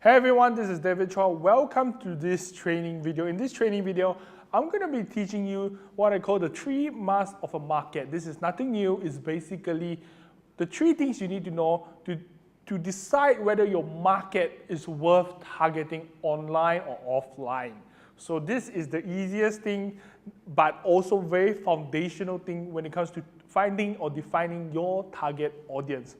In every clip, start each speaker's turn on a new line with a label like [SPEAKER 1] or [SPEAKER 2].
[SPEAKER 1] Hey everyone, this is David Chua. Welcome to this training video. In this training video, I'm going to be teaching you what I call the 3 musts of a market. This is nothing new. It's basically the 3 things you need to know to decide whether your market is worth targeting online or offline. So this is the easiest thing, but also very foundational thing when it comes to finding or defining your target audience.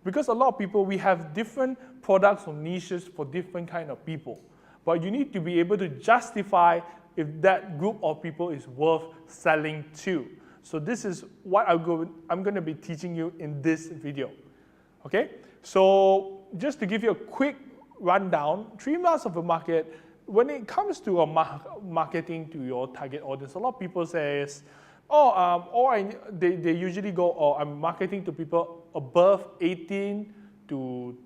[SPEAKER 1] Because a lot of people, we have different products or niches for different kind of people. But you need to be able to justify if that group of people is worth selling to. So this is what I'm going to be teaching you in this video. Okay? So just to give you a quick rundown, 3 musts of a market, when it comes to marketing to your target audience, a lot of people say, they usually go, I'm marketing to people above 18 to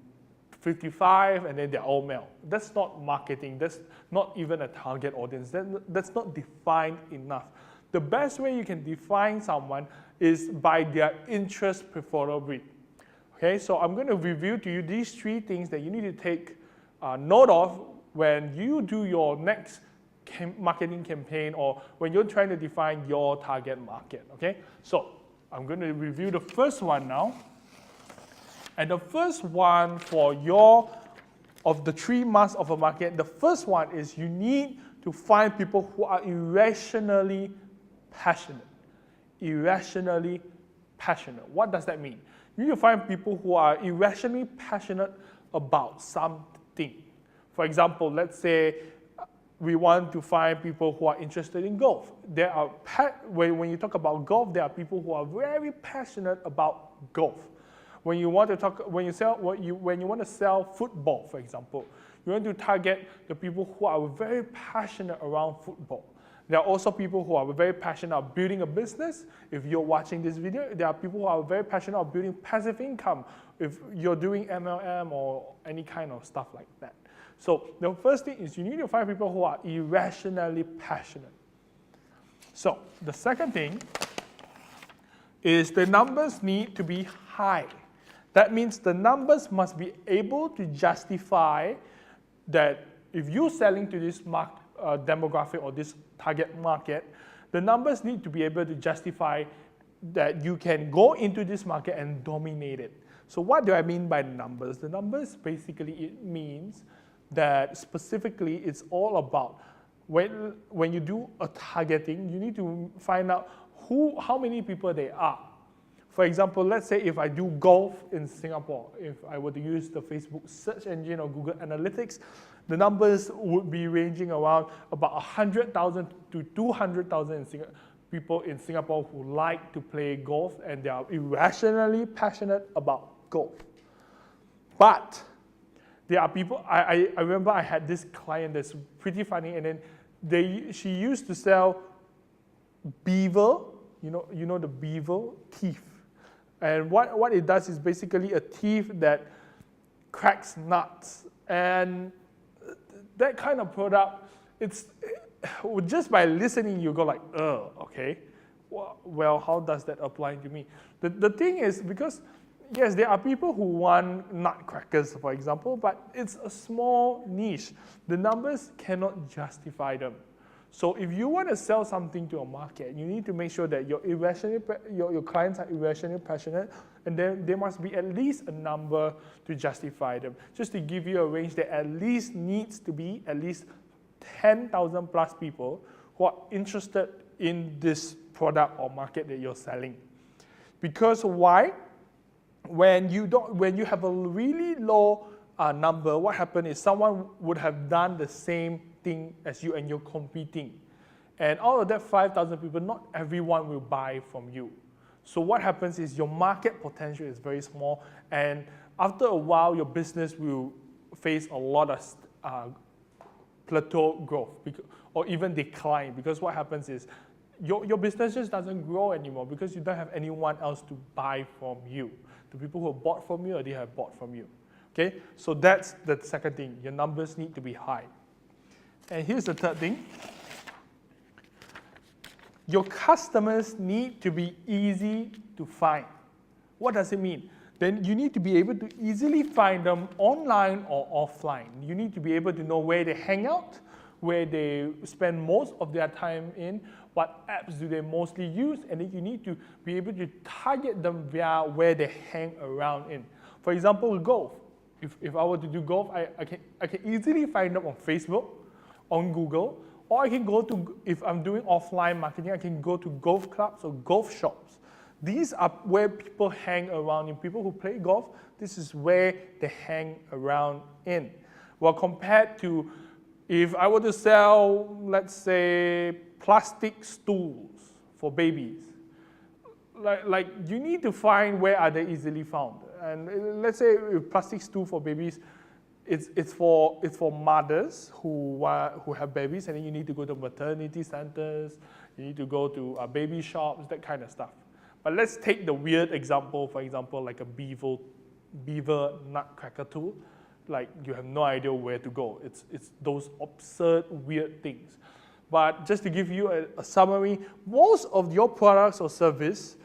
[SPEAKER 1] 55, and then they're all male. That's not marketing. That's not even a target audience. That's not defined enough. The best way you can define someone is by their interest preferred breed. Okay, so I'm going to review to you these 3 things that you need to take note of when you do your next marketing campaign or when you're trying to define your target market. Okay, so I'm going to review the first one now. And the first one for of the 3 musts of a market, the first one is you need to find people who are irrationally passionate. Irrationally passionate. What does that mean? You need to find people who are irrationally passionate about something. For example, let's say we want to find people who are interested in golf. When you talk about golf, there are people who are very passionate about golf. When you want to sell football, for example, you want to target the people who are very passionate around football. There are also people who are very passionate about building a business. If you're watching this video, there are people who are very passionate about building passive income. If you're doing MLM or any kind of stuff like that. So the first thing is you need to find people who are irrationally passionate. So the second thing is the numbers need to be high. That means the numbers must be able to justify that if you're selling to this demographic or this target market, the numbers need to be able to justify that you can go into this market and dominate it. So what do I mean by numbers? The numbers basically, it means that specifically it's all about when you do a targeting, you need to find out how many people there are. For example, let's say if I do golf in Singapore, if I were to use the Facebook search engine or Google Analytics, the numbers would be ranging around about 100,000 to 200,000 people in Singapore who like to play golf and they are irrationally passionate about golf. But there are people, I remember I had this client that's pretty funny, and then she used to sell beaver, you know the beaver teeth. And what it does is basically a teeth that cracks nuts. And that kind of product, just by listening, you go like, okay. Well, how does that apply to me? The thing is, because yes, there are people who want nutcrackers, for example, but it's a small niche. The numbers cannot justify them. So if you want to sell something to a market, you need to make sure that your clients are irrationally passionate, and then there must be at least a number to justify them. Just to give you a range, that at least needs to be at least 10,000 plus people who are interested in this product or market that you're selling. Because why? When you have a really low number, what happens is someone would have done the same thing as you and you're competing. And out of that 5,000 people, not everyone will buy from you. So what happens is your market potential is very small, and after a while, your business will face a lot of plateau growth or even decline, because what happens is your business just doesn't grow anymore because you don't have anyone else to buy from you. The people who have bought from you, or they have bought from you. Okay, so that's the second thing. Your numbers need to be high. And here's the third thing. Your customers need to be easy to find. What does it mean? then you need to be able to easily find them online or offline. You need to be able to know where they hang out, where they spend most of their time in, what apps do they mostly use, and then you need to be able to target them via where they hang around in. For example, golf. If I were to do golf, I can easily find them on Facebook, on Google, or I can go to, if I'm doing offline marketing, I can go to golf clubs or golf shops. These are where people hang around in. People who play golf, this is where they hang around in. Well, compared to if I were to sell, let's say, plastic stools for babies, like you need to find where are they easily found. And let's say a plastic stool for babies, it's for mothers who have babies, and then you need to go to maternity centers, you need to go to baby shops, that kind of stuff. But let's take the weird example, for example, like a beaver nutcracker tool. Like you have no idea where to go. It's those absurd, weird things. But just to give you a summary, most of your products or service,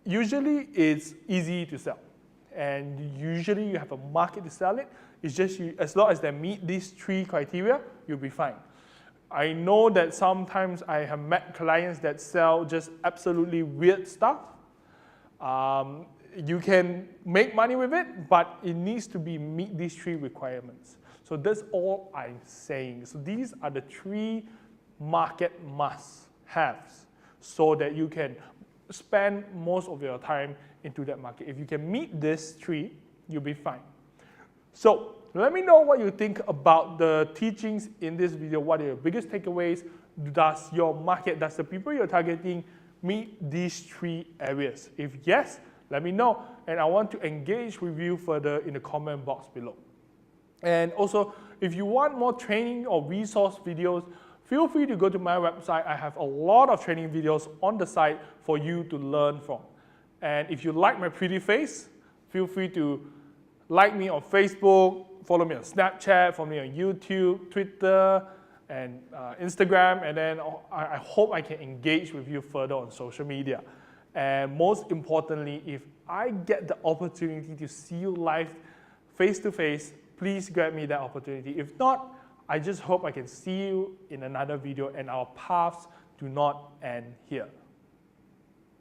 [SPEAKER 1] usually it's easy to sell. And usually you have a market to sell it. It's just as long as they meet these 3 criteria, you'll be fine. I know that sometimes I have met clients that sell just absolutely weird stuff. You can make money with it, but it needs to meet these 3 requirements. So that's all I'm saying. So these are the 3 market must-haves so that you can spend most of your time into that market. If you can meet these 3, you'll be fine. So let me know what you think about the teachings in this video. What are your biggest takeaways? Does your market, does the people you're targeting meet these 3 areas? If yes, let me know, and I want to engage with you further in the comment box below. And also, if you want more training or resource videos, feel free to go to my website. I have a lot of training videos on the site for you to learn from. And if you like my pretty face, feel free to like me on Facebook, follow me on Snapchat, follow me on YouTube, Twitter, and Instagram, and then I hope I can engage with you further on social media. And most importantly, if I get the opportunity to see you live, face to face, please grab me that opportunity. If not, I just hope I can see you in another video and our paths do not end here.